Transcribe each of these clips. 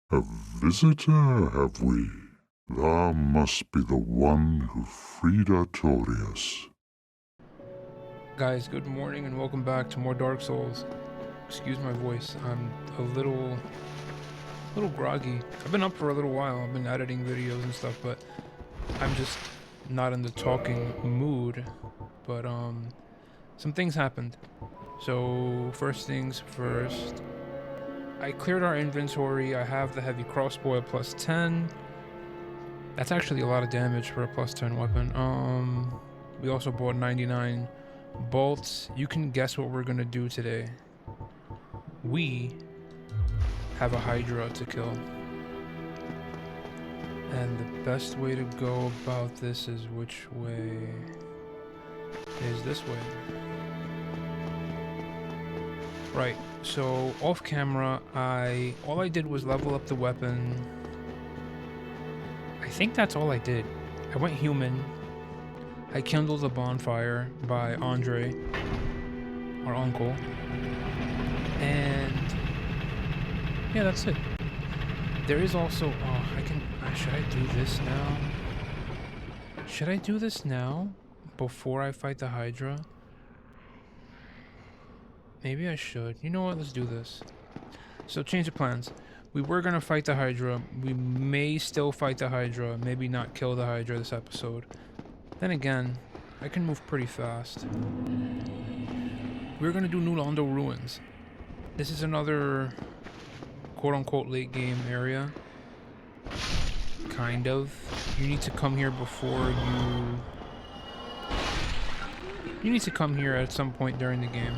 A visitor, have we? Thou must be the one who freed Artorias. Guys, good morning and welcome back to more Dark Souls. Excuse my voice, I'm a little groggy. I've been up for a little while, I've been editing videos and stuff, but I'm just not in the talking mood. But some things happened. So first things first, I cleared our inventory. I have the heavy crossbow at plus 10. That's actually a lot of damage for a plus 10 weapon. We also bought 99 bolts. You can guess what we're gonna do today. We have a Hydra to kill. And the best way to go about this is which way? Is this way. Right, so off camera, all I did was level up the weapon. I think that's all I did. I went human. I kindled a bonfire by Andre, our uncle. And yeah, that's it. There is also, should I do this now? Should I do this now before I fight the Hydra? Maybe I should. You know what? Let's do this. So change of plans. We were gonna fight the Hydra. We may still fight the Hydra. Maybe not kill the Hydra this episode. Then again, I can move pretty fast. We're gonna do New Londo Ruins. This is another quote-unquote late game area. Kind of. You need to come here before you need to come here at some point during the game.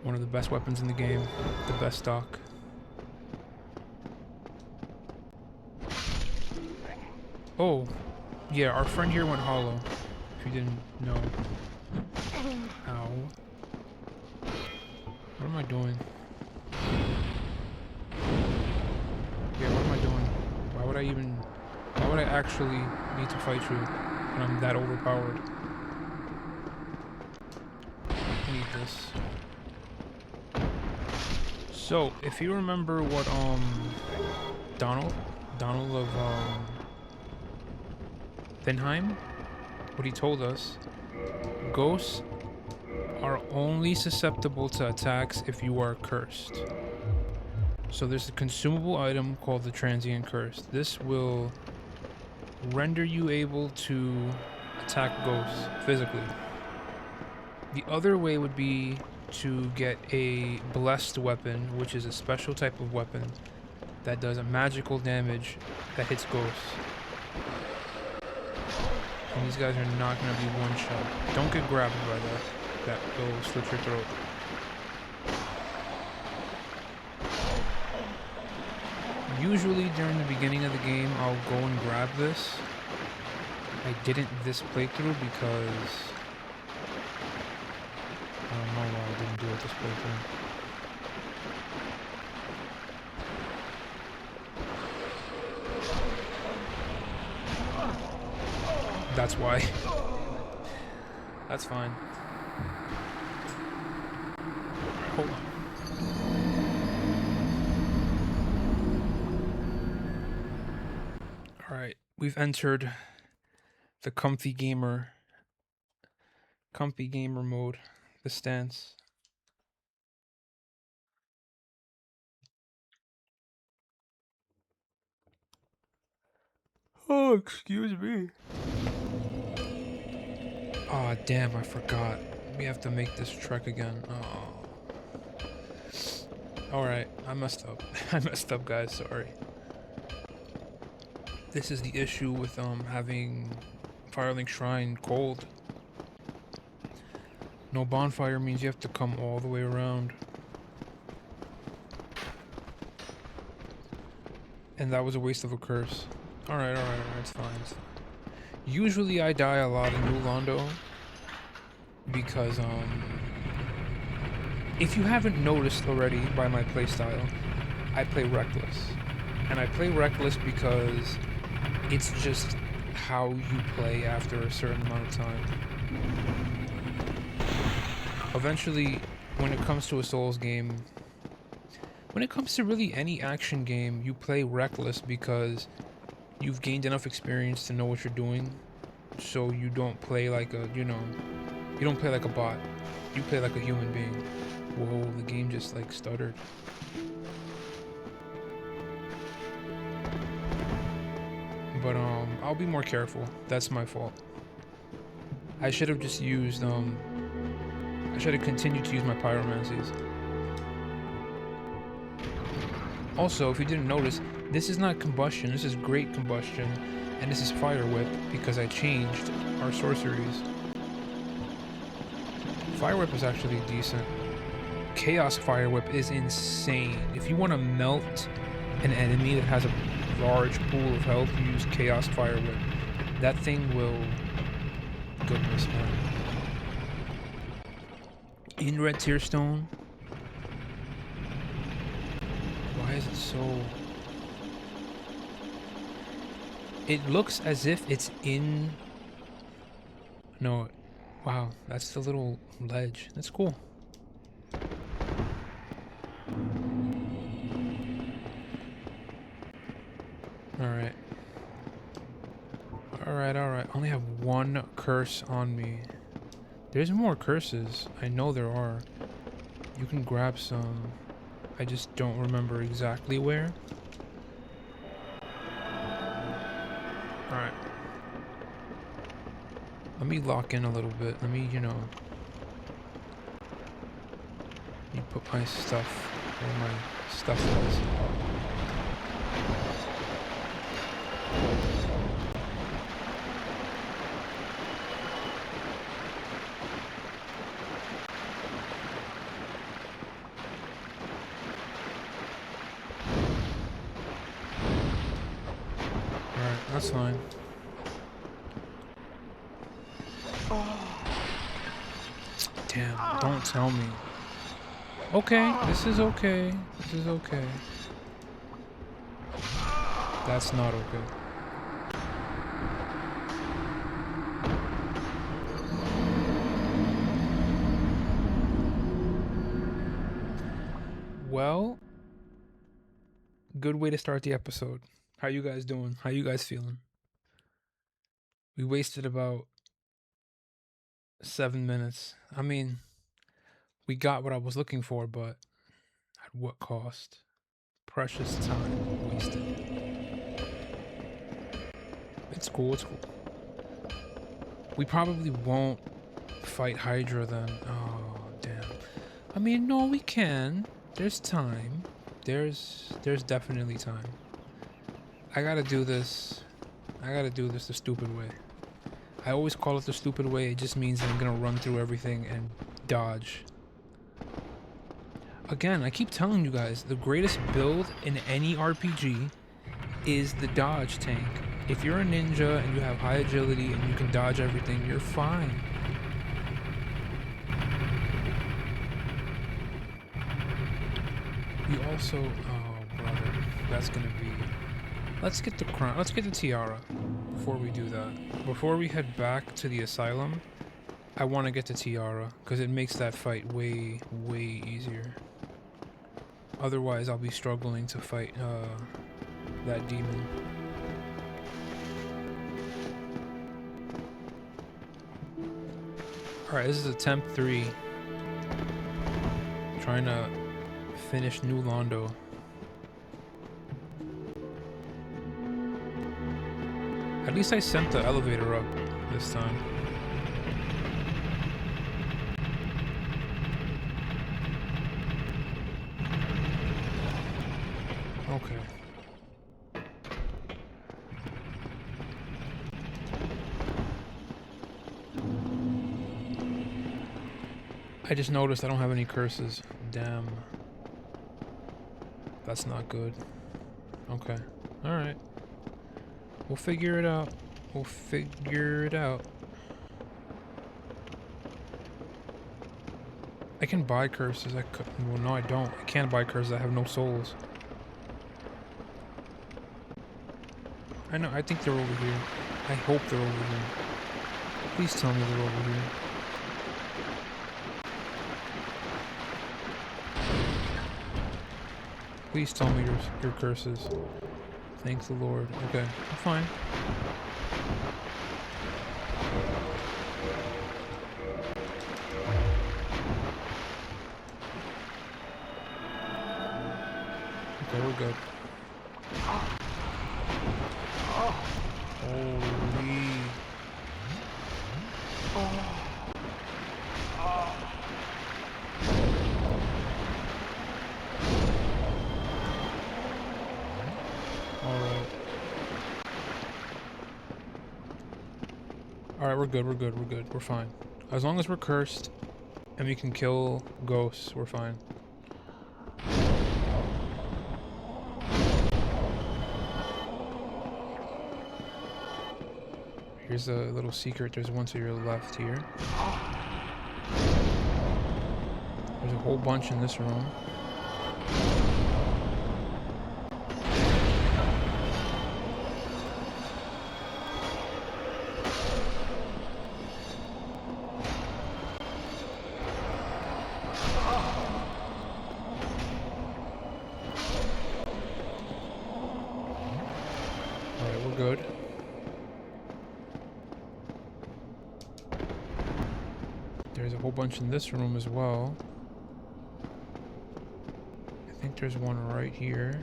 One of the best weapons in the game. The best stock. Oh, yeah, our friend here went hollow. If you didn't know. Ow. What am I doing? Yeah, what am I doing? Why would I actually need to fight you when I'm that overpowered? I need this. So, if you remember what, Donald of, Vinheim, what he told us, ghosts are only susceptible to attacks if you are cursed. So there's a consumable item called the Transient Curse. This will render you able to attack ghosts physically. The other way would be to get a blessed weapon, which is a special type of weapon that does a magical damage that hits ghosts. And these guys are not going to be one shot. Don't get grabbed by that. That will slit your throat. Usually during the beginning of the game, I'll go and grab this. I didn't this playthrough because I don't know why I didn't do it this playthrough. That's why. That's fine. Hold on. Alright, we've entered the comfy gamer mode, the stance. Oh, excuse me. Aw, oh, damn, I forgot. We have to make this trek again. Oh. Alright, I messed up. I messed up, guys, sorry. This is the issue with having Firelink Shrine cold. No bonfire means you have to come all the way around. And that was a waste of a curse. Alright, it's fine, it's fine. Usually I die a lot in New Londo because, if you haven't noticed already by my playstyle, I play Reckless. And I play Reckless because it's just how you play after a certain amount of time. Eventually, when it comes to a Souls game, When it comes to really any action game, you play reckless because you've gained enough experience to know what you're doing, so you don't play like a, you don't play like a bot. You play like a human being. Whoa, the game just like stuttered. But I'll be more careful. That's my fault. I should have just used I should have continued to use my pyromancies. Also, if you didn't notice, this is not combustion, this is great combustion, and this is fire whip because I changed our sorceries. Fire whip is actually decent. Chaos fire whip is insane. If you want to melt an enemy that has a large pool of health, use chaos fire whip. That thing will... Goodness, man. In red tear stone. Why is it so... It looks as if it's in... No. Wow, that's the little ledge. That's cool. Alright. Alright. I only have one curse on me. There's more curses. I know there are. You can grab some. I just don't remember exactly where. Alright. Let me lock in a little bit. Let me, let me put my stuff where my stuff is. Alright, that's fine. Damn, don't tell me. Okay, this is okay. This is okay. That's not okay. Well, good way to start the episode. How you guys doing? How you guys feeling? We wasted about 7 minutes. I mean, we got what I was looking for, but at what cost? Precious time wasted. It's cool, it's cool. We probably won't fight Hydra then. Oh, damn. I mean, no, we can. There's time. There's definitely time. I gotta do this the stupid way. I always call it the stupid way. It just means that I'm gonna run through everything and dodge. Again, I keep telling you guys, the greatest build in any RPG is the dodge tank. If you're a ninja and you have high agility and you can dodge everything, you're fine. You also... Oh, brother. That's gonna be... Let's get the crown. Let's get the tiara before we do that. Before we head back to the asylum, I want to get the tiara because it makes that fight way, way easier. Otherwise, I'll be struggling to fight that demon. Alright, this is attempt 3. Trying to finish New Londo. At least I sent the elevator up this time. Okay. I just noticed I don't have any curses. Damn. That's not good. Okay. Alright. We'll figure it out. We'll figure it out. I can buy curses. I could. Well, no, I don't. I can't buy curses. I have no souls. I know. I think they're over here. I hope they're over here. Please tell me they're over here. Please tell me your curses. Thank the Lord. Okay, I'm fine. Okay, we're good. Holy. Alright, we're good, we're good, we're good, we're fine. As long as we're cursed and we can kill ghosts, we're fine. Here's a little secret. There's one to your left here. There's a whole bunch in this room. Alright, we're good. There's a whole bunch in this room as well. I think there's one right here.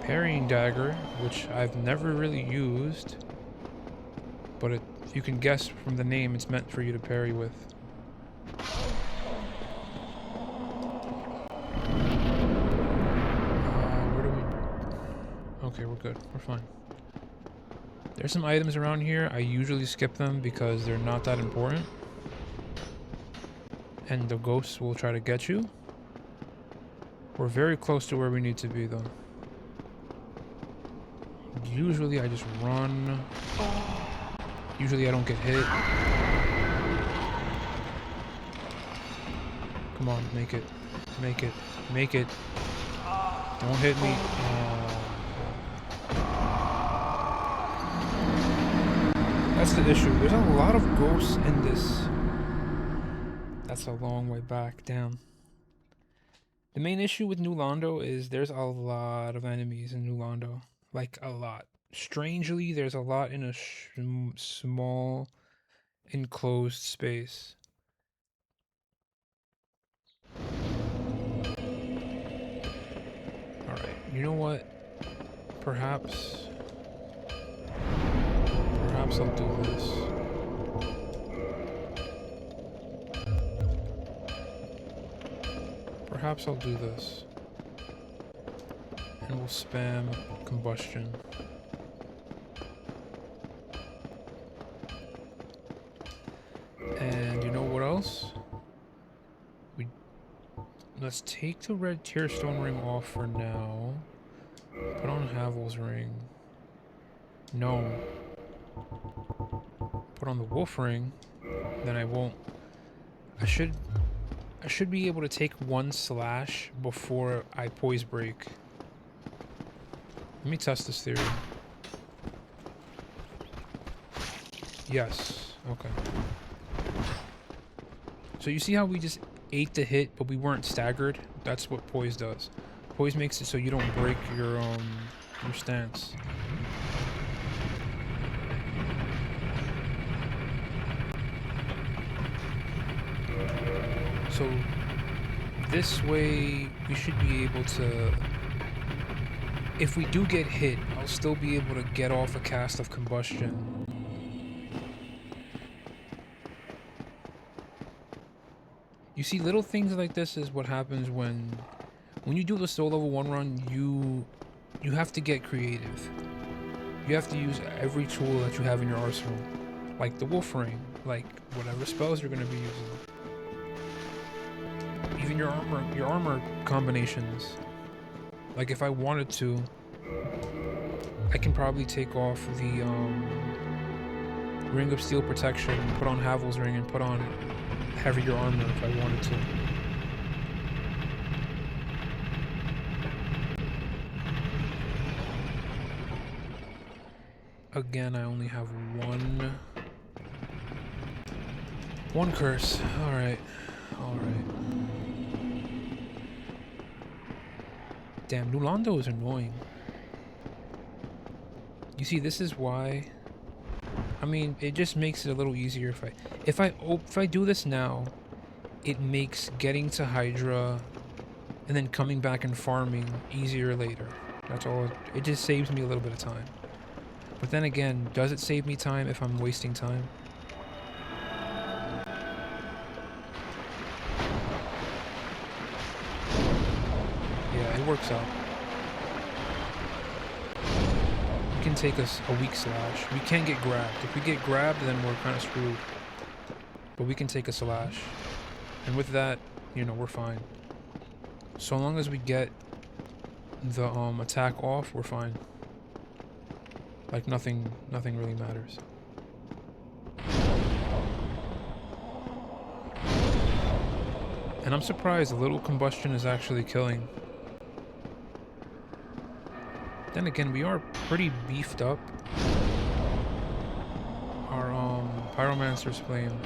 Parrying dagger, which I've never really used. But if you can guess from the name, it's meant for you to parry with. Where do we... Okay, we're good. We're fine. There's some items around here. I usually skip them because they're not that important. And the ghosts will try to get you. We're very close to where we need to be, though. Usually I just run. Usually I don't get hit. Come on, make it. Make it. Make it. Don't hit me. That's the issue. There's a lot of ghosts in this. That's a long way back. Damn. The main issue with New Londo is there's a lot of enemies in New Londo. Like, a lot. Strangely, there's a lot in a small, enclosed space. Alright, you know what? Perhaps I'll do this. Perhaps I'll do this. And we'll spam combustion. And you know what else? Let's take the red tearstone ring off for now. Put on Havel's ring. No. Put on the wolf ring. Then I won't. I should be able to take one slash before I poise break. Let me test this theory. Yes. Okay. So you see how we just ate the hit, but we weren't staggered? That's what poise does. Poise makes it so you don't break your stance. So this way we should be able to, if we do get hit, I'll still be able to get off a cast of combustion. You see, little things like this is what happens when you do the soul level 1 run. You have to get creative. You have to use every tool that you have in your arsenal, like the wolf ring, like whatever spells you're going to be using. Even your armor combinations. Like if I wanted to, I can probably take off the Ring of Steel Protection, put on Havel's ring, and put on heavier armor if I wanted to. Again, I only have one curse. Alright. Alright. Damn, new Londo is annoying. You see, this is why. I mean, it just makes it a little easier if I do this now, it makes getting to Hydra and then coming back and farming easier later. That's all. It just saves me a little bit of time. But then again, does it save me time if I'm wasting time? Yeah, it works out. It can take us a weak slash. We can get grabbed. If we get grabbed, then we're kind of screwed. But we can take a slash. And with that, you know, we're fine. So long as we get the attack off, we're fine. Like nothing really matters. And I'm surprised a little combustion is actually killing. Then again, we are pretty beefed up. Our Pyromancer's flame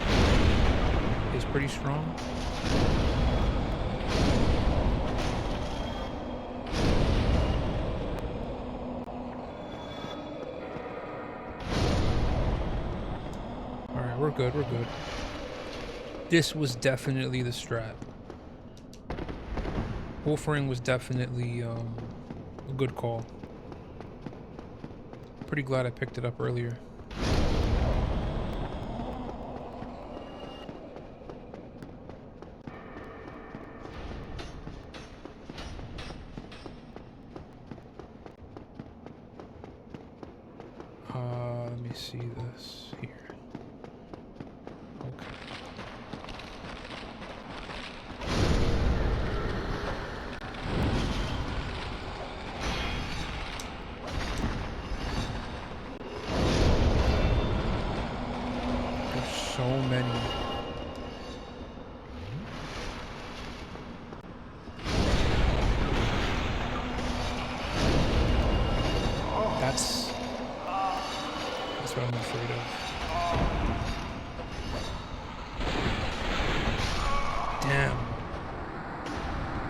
is pretty strong. Alright, we're good, we're good. This was definitely the strat. Wolfring was definitely a good call. Pretty glad I picked it up earlier. Let me see this here. Okay. There's so many. That's what I'm afraid of. Damn.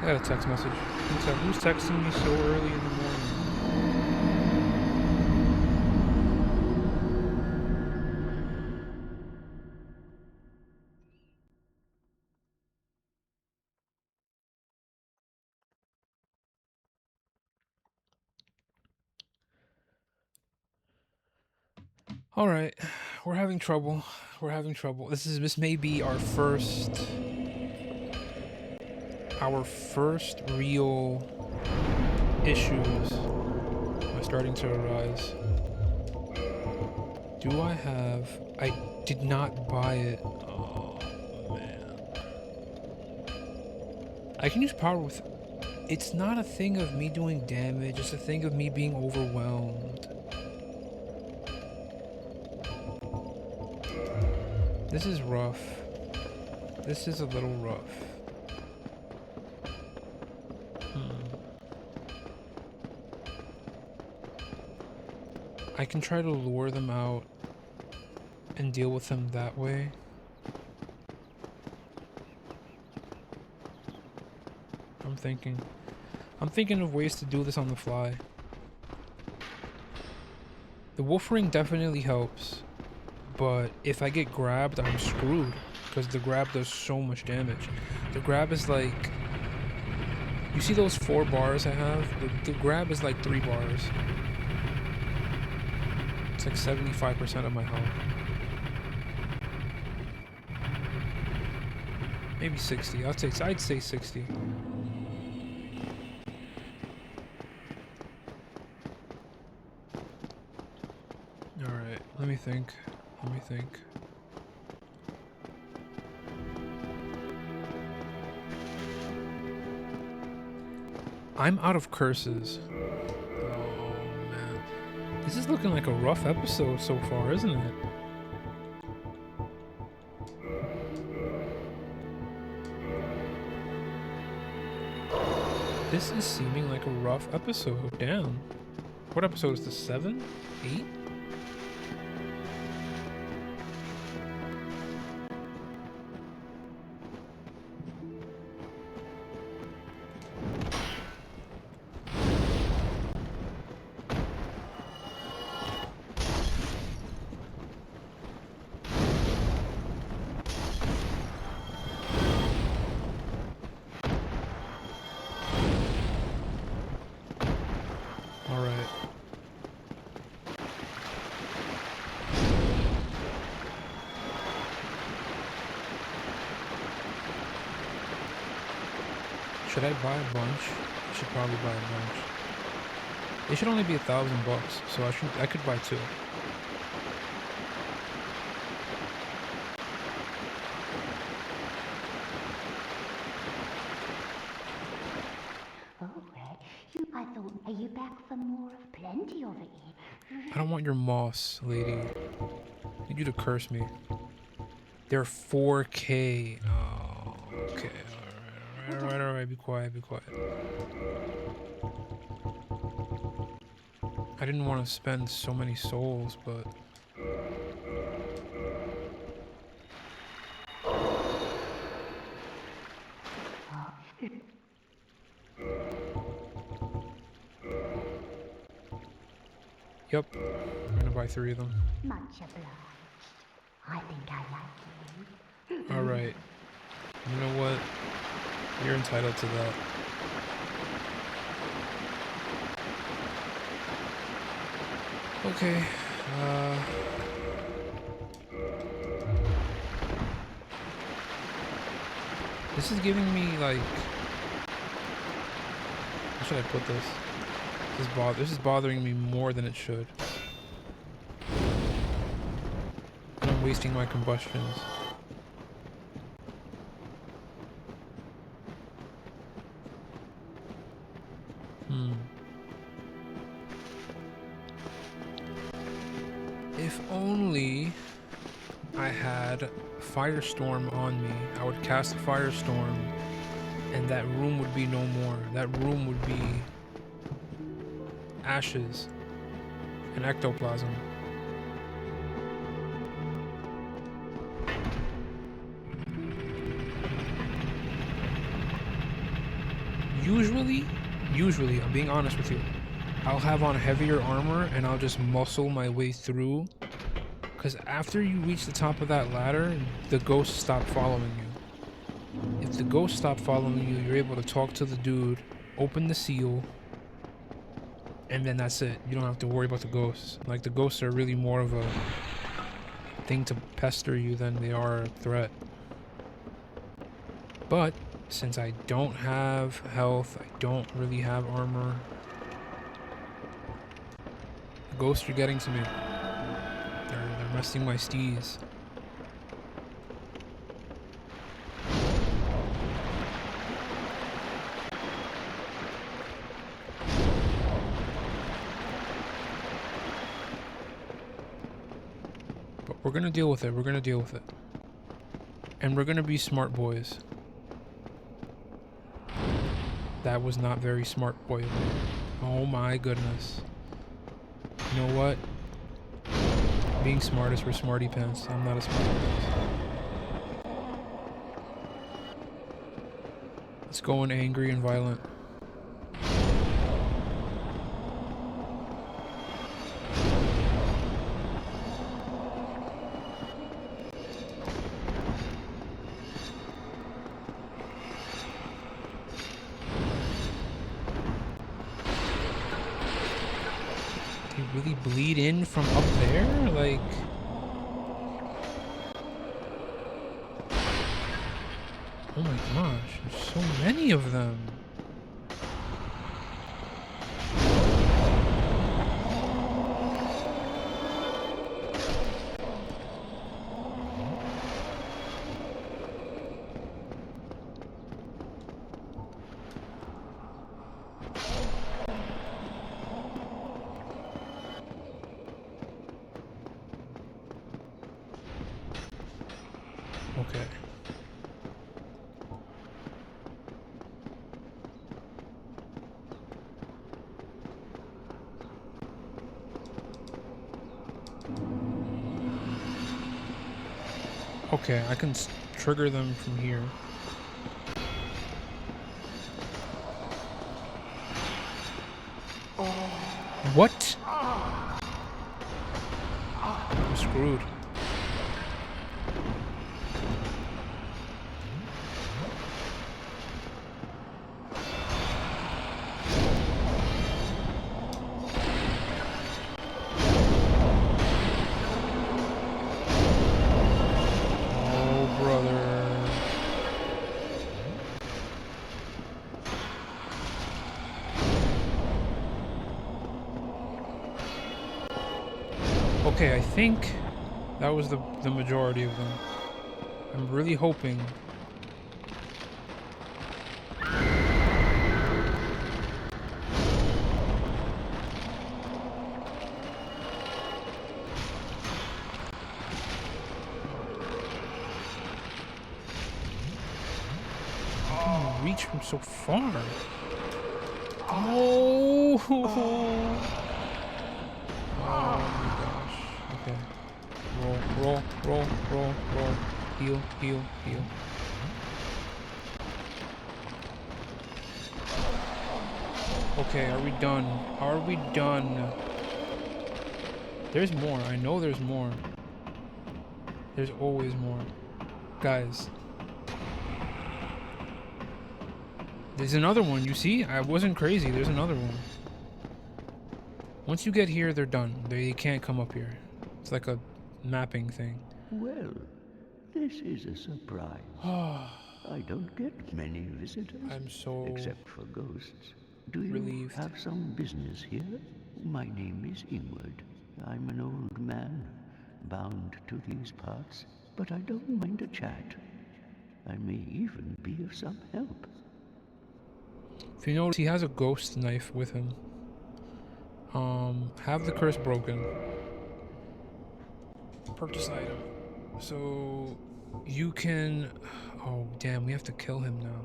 I got a text message. Who's texting me so early in the morning? Alright. We're having trouble. We're having trouble. This may be our first real issues are starting to arise. Do I have... I did not buy it. Oh, man. I can use power with... It's not a thing of me doing damage. It's a thing of me being overwhelmed. This is rough. This is a little rough. I can try to lure them out and deal with them that way. I'm thinking of ways to do this on the fly. The wolf ring definitely helps, but if I get grabbed, I'm screwed because the grab does so much damage. The grab is like, you see those 4 bars I have? The grab is like 3 bars. It's like 75% of my health. Maybe 60. I'd say 60. Alright, let me think. I'm out of curses. This is looking like a rough episode so far, isn't it? This is seeming like a rough episode. Damn. What episode is this? 7? 8? Should I buy a bunch? I should probably buy a bunch. They should only be $1,000, so I could buy 2. I thought, are you back for more of plenty of it? I don't want your moss, lady. I need you to curse me. They're 4K. Oh, okay. Alright. Be quiet. I didn't want to spend so many souls, but... Yep. I'm gonna buy 3 of them. Much obliged. I think I like you. Alright. You know what? You're entitled to that. Okay. This is giving me like... How should I put this? This is bothering me more than it should. And I'm wasting my combustions. If only I had Firestorm on me, I would cast Firestorm and that room would be no more. That room would be ashes and ectoplasm. Usually, I'm being honest with you, I'll have on heavier armor and I'll just muscle my way through, because after you reach the top of that ladder, the ghosts stop following you. If the ghosts stop following you, you're able to talk to the dude, open the seal, and then that's it. You don't have to worry about the ghosts. Like, the ghosts are really more of a thing to pester you than they are a threat. But since I don't have health, I don't really have armor, the ghosts are getting to me. They're messing my steez. But we're gonna deal with it. And we're gonna be smart boys. That was not very smart, boy. Oh my goodness. You know what? Being smart is for smarty pants. I'm not a smarty pants. Let's go in angry and violent. Really bleed in from up there? Like... Oh my gosh, there's so many of them. Okay. Okay, I can trigger them from here. What? I'm screwed. Okay, I think that was the majority of them. I'm really hoping. Reach from so far. Oh! Oh my gosh. Okay. Roll. Heal. Okay, are we done? Are we done? There's more. I know there's more. There's always more. Guys. There's another one, you see? I wasn't crazy, there's another one. Once you get here, they're done. They can't come up here. It's like a mapping thing. Well, this is a surprise. I don't get many visitors. I'm so except for ghosts. Do you relieved. have some business here? My name is Inward. I'm an old man, bound to these parts, but I don't mind a chat. I may even be of some help. If you notice, he has a ghost knife with him. Have the curse broken. Purchase item. So you can. Oh damn, we have to kill him now.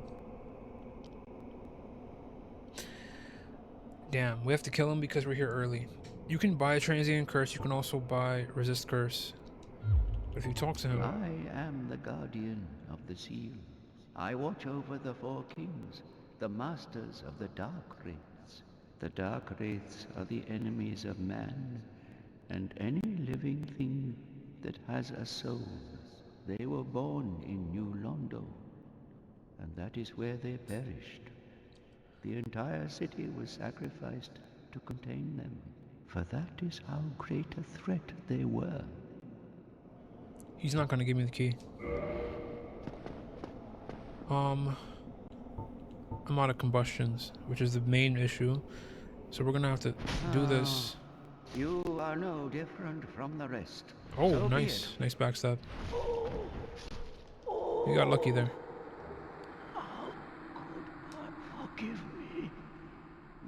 Damn, we have to kill him because we're here early. You can buy a transient curse. You can also buy resist curse. But if you talk to him, I am the guardian of the seal. I watch over the four kings, the masters of the dark wraiths. The dark wraiths are the enemies of man, and any living thing that has a soul. They were born in New Londo, and that is where they perished. The entire city was sacrificed to contain them, for that is how great a threat they were. he's not gonna give me the key. I'm out of combustions, which is the main issue. So we're gonna have to do this. You are no different from the rest. Oh, So be nice. it. Nice backstab. You got lucky there. How could God forgive me,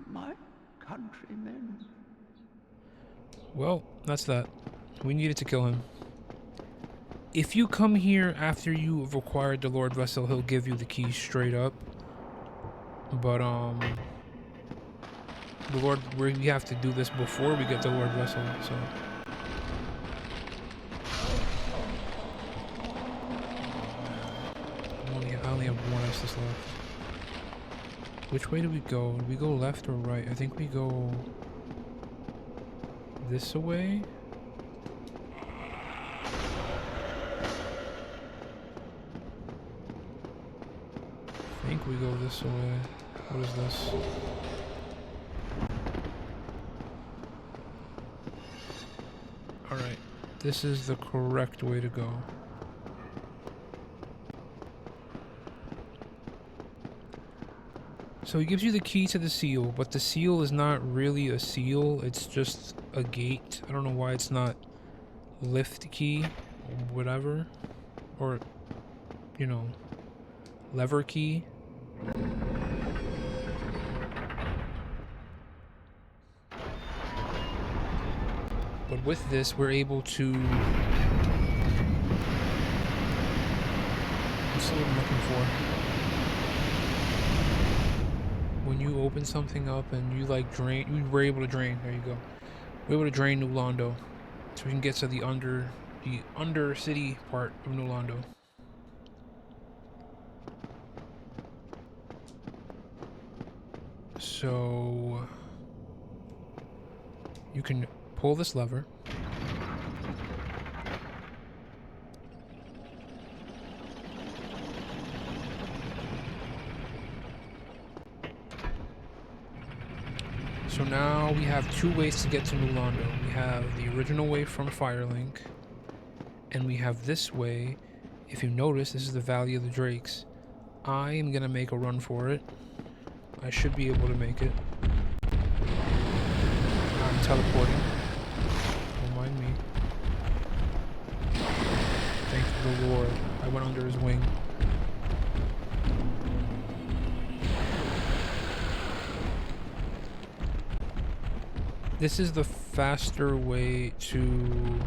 my countrymen? Well, that's that. We needed to kill him. If you come here after you have acquired the Lord Vessel, he'll give you the key straight up. But, the Lord, we have to do this before we get the Lord Vessel, so. I only have one Estus left. Which way do we go? Do we go left or right? I think we go this way. I think we go this way. What is this? Alright, this is the correct way to go. So he gives you the key to the seal, but the seal is not really a seal, it's just a gate. I don't know why it's not lift key or whatever. Or, you know, lever key. But with this, we're able to... What's the word I'm looking for? When you open something up and you like drain, you were able to drain. There you go. We're able to drain New Londo, so we can get to the under city part of New Londo. So you can pull this lever. So now we have two ways to get to New Londo. We have the original way from Firelink, and we have this way. If you notice, this is the Valley of the Drakes. I am gonna make a run for it. I should be able to make it. I'm teleporting. Don't mind me. the Lord. I went under his wing. This is the faster way to...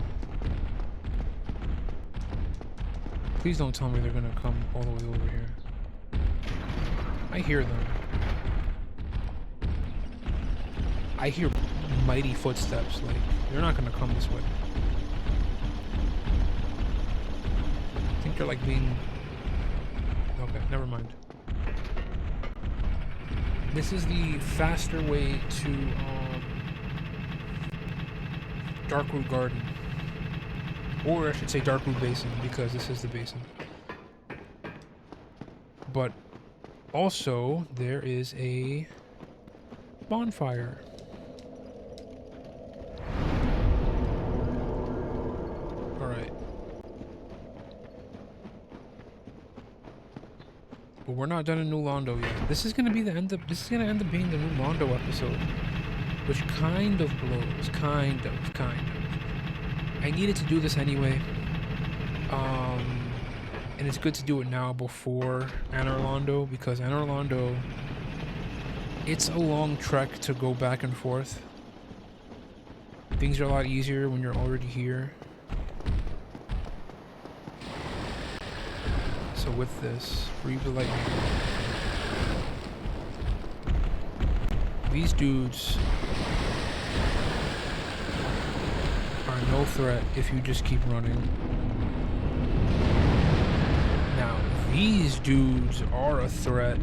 Please don't tell me they're gonna come all the way over here. I hear them. I hear mighty footsteps. Like, they're not gonna come this way. I think they're like being... Okay, never mind. This is the faster way to Darkroot Garden. Or I should say Darkroot Basin, because this is the basin. But also, there is a bonfire. Alright. But we're not done in New Londo yet. This is gonna be the end of end up being the New Londo episode. Which kind of blows. Kind of. I needed to do this anyway. And it's good to do it now before Anor Londo, because Anor Londo, it's a long trek to go back and forth. Things are a lot easier when you're already here. So with this, breathe the lightning. These dudes are no threat if you just keep running. Now, these dudes are a threat.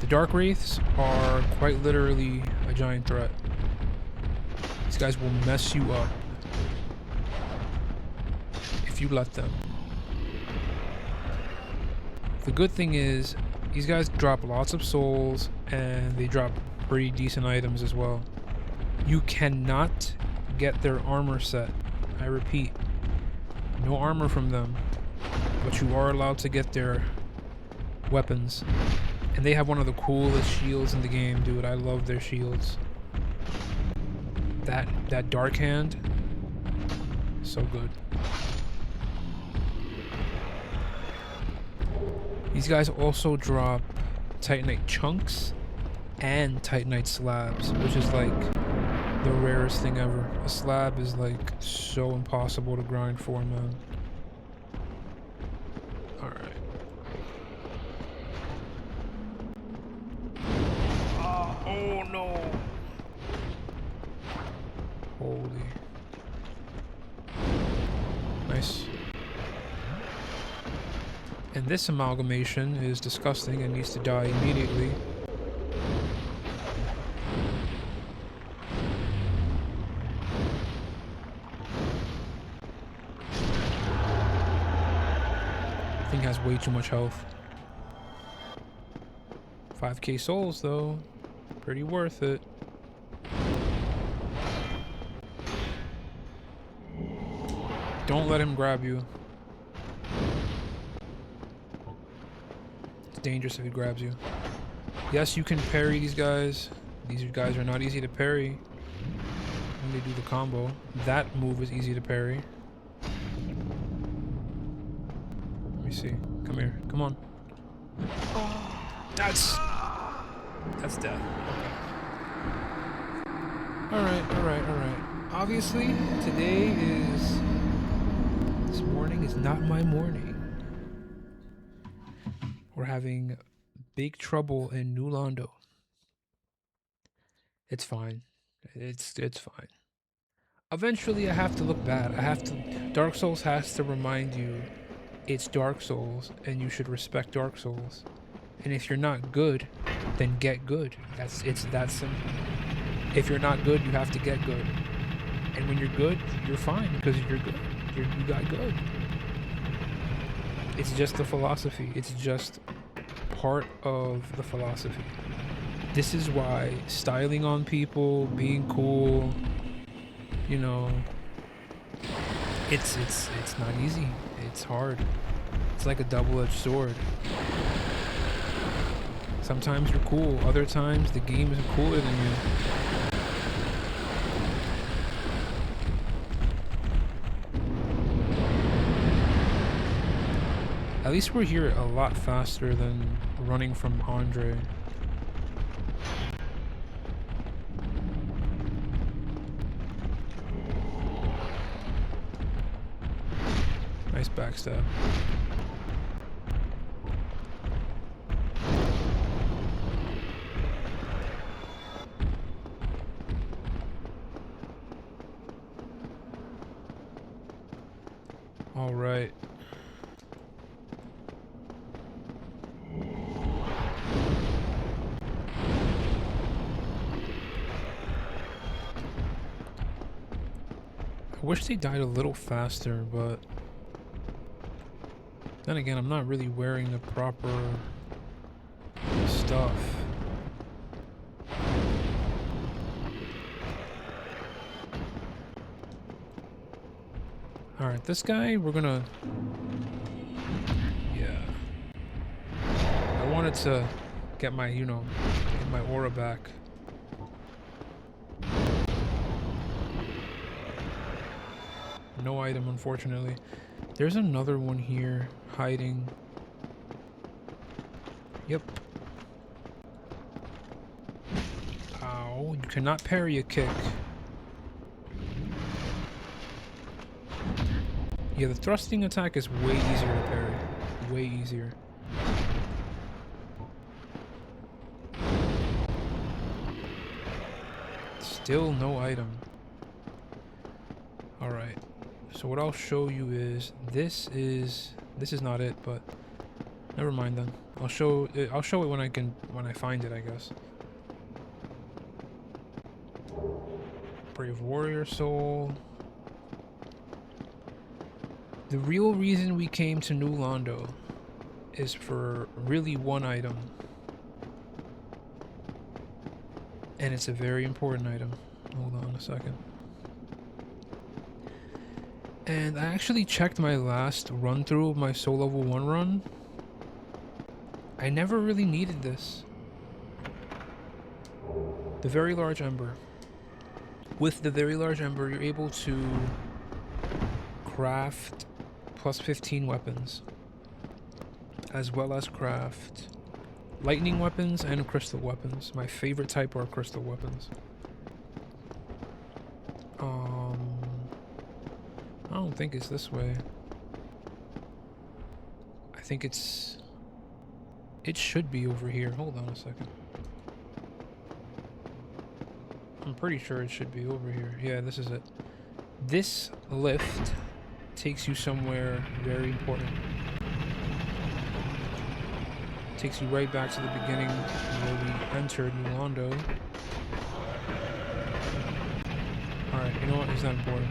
The Dark Wraiths are quite literally a giant threat. These guys will mess you up if you let them. The good thing is, these guys drop lots of souls, and they drop pretty decent items as well. You cannot get their armor set. I repeat, no armor from them, but you are allowed to get their weapons. And they have one of the coolest shields in the game, dude. I love their shields. That Dark Hand, so good. These guys also drop Titanite chunks and Titanite slabs, which is like the rarest thing ever. A slab is like so impossible to grind for, man. Alright. Oh no! Holy. Nice. And this amalgamation is disgusting and needs to die immediately. Thing has way too much health. 5k souls though. Pretty worth it. Don't let him grab you. It's dangerous if he grabs you. Yes, you can parry these guys. These guys are not easy to parry when they do the combo. That move is easy to parry. Let me see. Come here. Come on. That's death. Okay. Alright. Obviously, this morning is not my morning. We're having big trouble in New Londo. It's fine. It's fine. Eventually I have to look bad. Dark Souls has to remind you it's Dark Souls and you should respect Dark Souls. And if you're not good, then get good. It's that simple. If you're not good, you have to get good. And when you're good, you're fine because you're good. You got good. It's just the philosophy. It's just part of the philosophy. This is why styling on people, being cool, you know, it's not easy. It's hard. It's like a double-edged sword. Sometimes you're cool, other times the game is cooler than you. At least we're here a lot faster than running from Andre. Nice backstab. All right. I wish they died a little faster, but then again, I'm not really wearing the proper stuff. Alright, this guy, we're gonna... Yeah. I wanted to get my, you know, get my aura back. No item, unfortunately. There's another one here, hiding. Yep. Ow, you cannot parry a kick. Yeah, the thrusting attack is way easier to parry. Way easier. Still no item. Alright. So what I'll show you is this is not it, but never mind then. I'll show it when I find it, I guess. Brave warrior soul. The real reason we came to New Londo is for really one item. And it's a very important item. Hold on a second. And I actually checked my last run through of my soul level 1 run. I never really needed this. The very large ember. With the very large ember, you're able to craft plus 15 weapons, as well as craft lightning weapons and crystal weapons. My favorite type are crystal weapons. I don't think it's this way. I think it should be over here. Hold on a second. I'm pretty sure it should be over here. Yeah, this is it. This lift takes you somewhere very important. Takes you right back to the beginning where we entered New Londo. Alright, you know what? It's not important.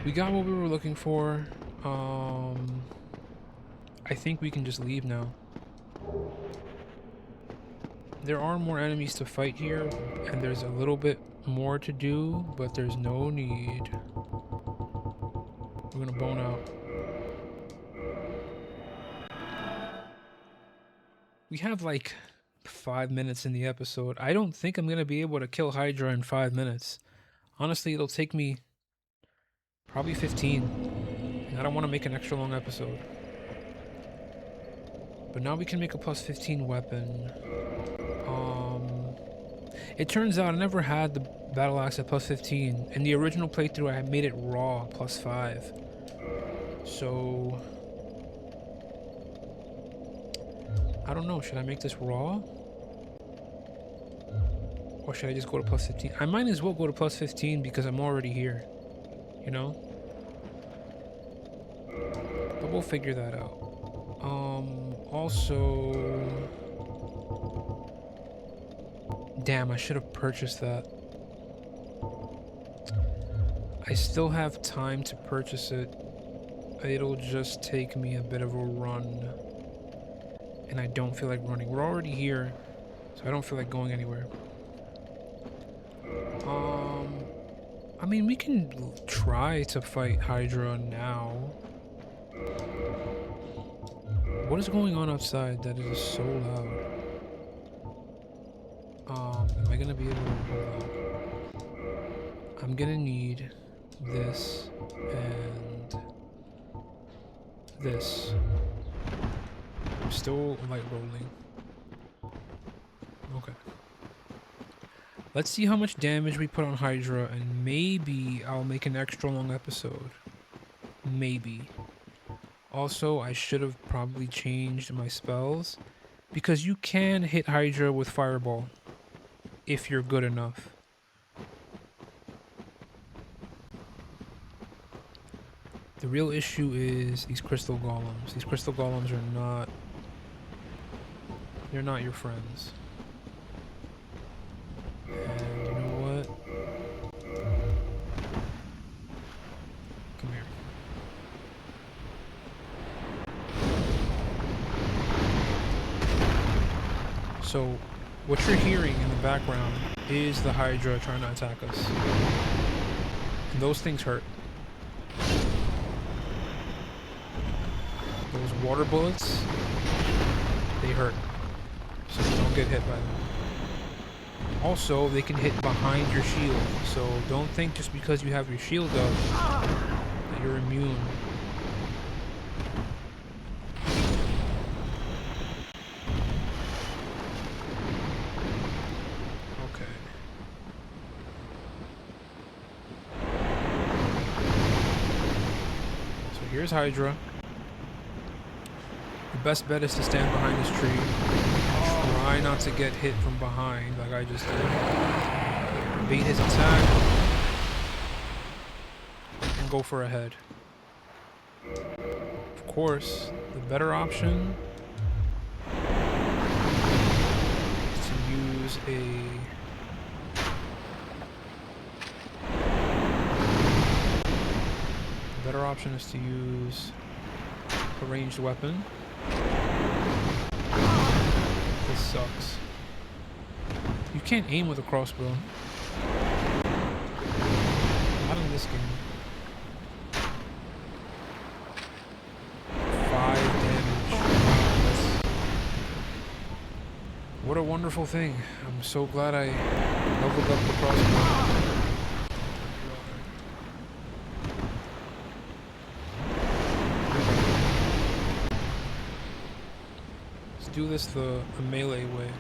We got what we were looking for. I think we can just leave now. There are more enemies to fight here, and there's a little bit more to do, but there's no need. We're gonna bone out. We have like 5 minutes in the episode. I don't think I'm gonna be able to kill Hydra in 5 minutes. Honestly, it'll take me probably 15. And I don't want to make an extra long episode. But now we can make a plus 15 weapon. It turns out I never had the battle axe at plus 15. In the original playthrough, I had made it raw, plus 5. So I don't know, should I make this raw? Or should I just go to plus 15? I might as well go to plus 15 because I'm already here. You know? But we'll figure that out. Also... Damn, I should have purchased that. I still have time to purchase it. It'll just take me a bit of a run. And I don't feel like running. We're already here, so I don't feel like going anywhere. I mean, we can try to fight Hydra now. What is going on outside that is so loud? Am I gonna be able to hold on? I'm gonna need this and this. I'm still light rolling. Okay. Let's see how much damage we put on Hydra, and maybe I'll make an extra long episode. Maybe. Also, I should have probably changed my spells, because you can hit Hydra with Fireball if you're good enough. The real issue is these crystal golems. These crystal golems are not... They're not your friends. And you know what? Come here. So, what you're hearing in the background is the Hydra trying to attack us. And those things hurt. Those water bullets, they hurt. So don't get hit by them. Also, they can hit behind your shield. So don't think just because you have your shield up that you're immune. Okay. So here's Hydra. The best bet is to stand behind this tree. Try not to get hit from behind like I just did. Bait his attack. And go for a head. Of course, the better option is to use a... The better option is to use a ranged weapon. This sucks. You can't aim with a crossbow. Not in this game. 5 damage. What a wonderful thing. I'm so glad I leveled up the crossbow. Do this the melee way.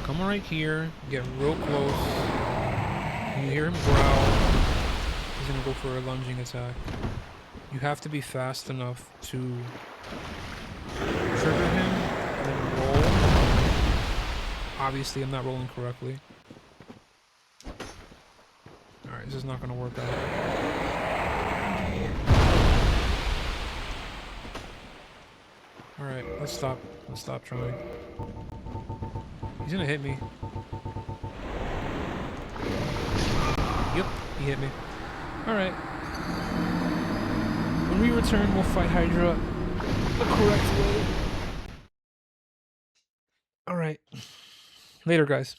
Come right here, get real close. When you hear him growl, he's gonna go for a lunging attack. You have to be fast enough to trigger him and then roll. Obviously, I'm not rolling correctly. Alright, this is not gonna work out. Alright, let's stop. Let's stop trying. He's gonna hit me. Yep, he hit me. Alright. When we return, we'll fight Hydra the correct way. Alright. Later, guys.